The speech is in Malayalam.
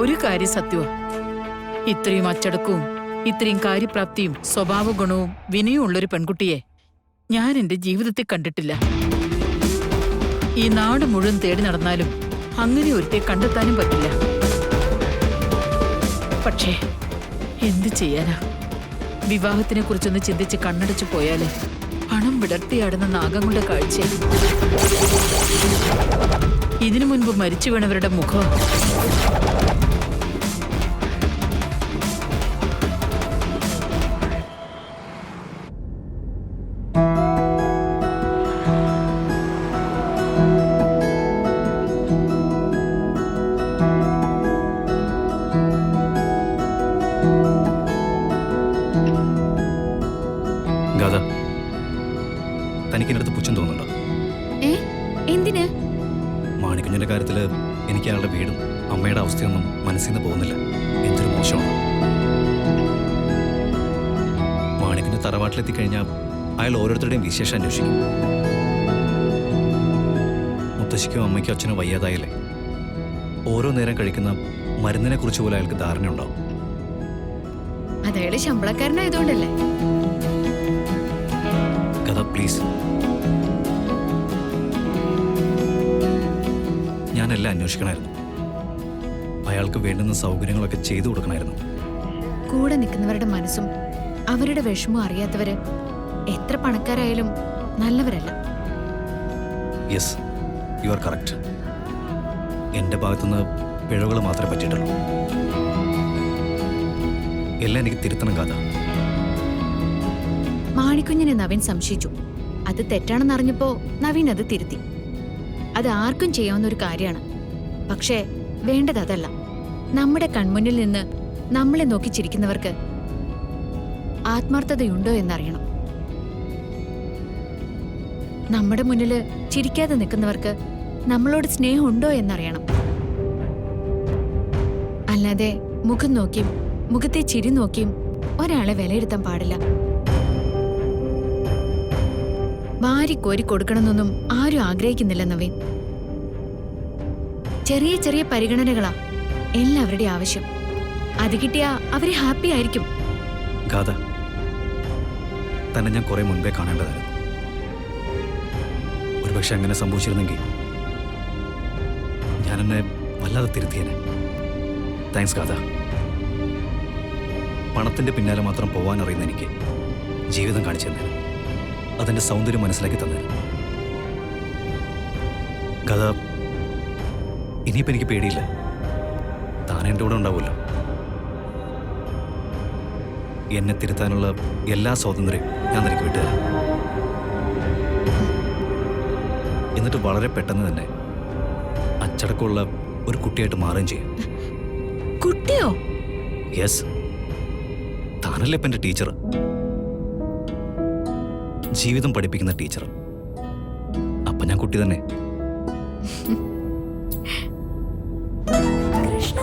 ഒരു കാര്യം സത്യമാ, ഇത്രയും അച്ചടക്കവും ഇത്രയും കാര്യപ്രാപ്തിയും സ്വഭാവ ഗുണവും വിനയവും ഉള്ളൊരു പെൺകുട്ടിയെ ഞാൻ എന്റെ ജീവിതത്തിൽ കണ്ടിട്ടില്ല. ഈ നാട് മുഴുവൻ തേടി നടന്നാലും അങ്ങനെ ഒരുത്തെ കണ്ടെത്താനും പറ്റില്ല. പക്ഷേ എന്ത് ചെയ്യാനാ, വിവാഹത്തിനെ കുറിച്ചൊന്ന് ചിന്തിച്ച് കണ്ണടച്ചു പോയാല് പണം വിടർത്തിയാടുന്ന നാഗങ്ങളുടെ കാഴ്ച. ഇതിനു മുൻപ് മരിച്ചു വീണവരുടെ മുഖം. തനിക്കെടുത്ത് പുച്ഛം തോന്നുന്നുണ്ടോ? എന്തിന്? മാണിക്കുഞ്ഞിന്റെ കാര്യത്തില് എനിക്ക് അയാളുടെ വീടും അമ്മയുടെ അവസ്ഥയൊന്നും മനസ്സിൽ നിന്ന് പോകുന്നില്ല. എന്തൊരു മോശമാണ്. മാണിക്കുഞ്ഞ് തറവാട്ടിലെത്തിക്കഴിഞ്ഞാൽ അയാൾ ഓരോരുത്തരുടെയും വിശേഷം അന്വേഷിക്കും. മുത്തശ്ശിക്കോ അമ്മയ്ക്കോ അച്ഛനോ വയ്യാതായാലേ ഓരോ നേരം കഴിക്കുന്ന മരുന്നിനെ കുറിച്ച് പോലും അയാൾക്ക് ധാരണയുണ്ടാവും. അതയാള് ശമ്പളക്കാരനായതുകൊണ്ടല്ലേ? കഥ പ്ലീസ്, ഞാനെല്ലാം അന്വേഷിക്കണമായിരുന്നു. അയാൾക്ക് വേണ്ടുന്ന സൗകര്യങ്ങളൊക്കെ ചെയ്തു കൊടുക്കണമായിരുന്നു. കൂടെ നിൽക്കുന്നവരുടെ മനസ്സും അവരുടെ വിഷമവും അറിയാത്തവര് എത്ര പണക്കാരായാലും നല്ലവരല്ല. Yes, you are correct. എൻ്റെ ഭാഗത്തുനിന്ന് പിഴവുകൾ മാത്രമേ പറ്റിയിട്ടുള്ളൂ. എല്ലാം എനിക്ക് തിരുത്തണം കഥ. മാണിക്കുഞ്ഞിനെ നവീൻ സംശയിച്ചു. അത് തെറ്റാണെന്നറിഞ്ഞപ്പോ നവീൻ അത് തിരുത്തി. അത് ആർക്കും ചെയ്യാവുന്ന ഒരു കാര്യമാണ്. പക്ഷേ വേണ്ടത് അതല്ല. നമ്മുടെ കൺമുന്നിൽ നിന്ന് നമ്മളെ നോക്കി ചിരിക്കുന്നവർക്ക് ആത്മാർത്ഥതയുണ്ടോ എന്നറിയണം. നമ്മുടെ മുന്നില് ചിരിക്കാതെ നിൽക്കുന്നവർക്ക് നമ്മളോട് സ്നേഹമുണ്ടോ എന്നറിയണം. അല്ലാതെ മുഖം നോക്കിയും മുഖത്തെ ചിരി നോക്കിയും ഒരാളെ വിലയിരുത്താൻ പാടില്ല. വാരിക്കോരി കൊടുക്കണമെന്നൊന്നും ആരും ആഗ്രഹിക്കുന്നില്ല നവീൻ. ചെറിയ ചെറിയ പരിഗണനകളാ എല്ലാവരുടെയും ആവശ്യം. അത് കിട്ടിയാ അവര് ഹാപ്പി ആയിരിക്കും. ഗാഥ, തന്നെ ഞാൻ കുറെ മുൻപേ കാണേണ്ടതായിരുന്നു. ഒരുപക്ഷെ അങ്ങനെ സംഭവിച്ചിരുന്നെങ്കിൽ ഞാൻ എന്നെ വല്ലാതെ തിരുത്തിയേനെ. താങ്ക്സ് ഗാഥ. പണത്തിന്റെ പിന്നാലെ മാത്രം പോവാൻ അറിയുന്ന എനിക്ക് ജീവിതം കാണിച്ചു തന്നെ, അതിന്റെ സൗന്ദര്യം മനസ്സിലാക്കി തന്നെ. ഗാഥ, ഇനിയിപ്പോൾ എനിക്ക് പേടിയില്ല. താൻ എൻ്റെ കൂടെ ഉണ്ടാവുമല്ലോ. എന്നെ തിരുത്താനുള്ള എല്ലാ സ്വാതന്ത്ര്യവും ഞാൻ നിനക്ക് വിട്ടുതരാം. എന്നിട്ട് വളരെ പെട്ടെന്ന് തന്നെ അച്ചടക്കമുള്ള ഒരു കുട്ടിയായിട്ട് മാറുകയും ചെയ്യും. കുട്ടിയോ? യെസ്, താനല്ലേ ഇപ്പം എൻ്റെ ടീച്ചർ, ജീവിതം പഠിപ്പിക്കുന്ന ടീച്ചർ. അപ്പം ഞാൻ കുട്ടി തന്നെ. കൃഷ്ണ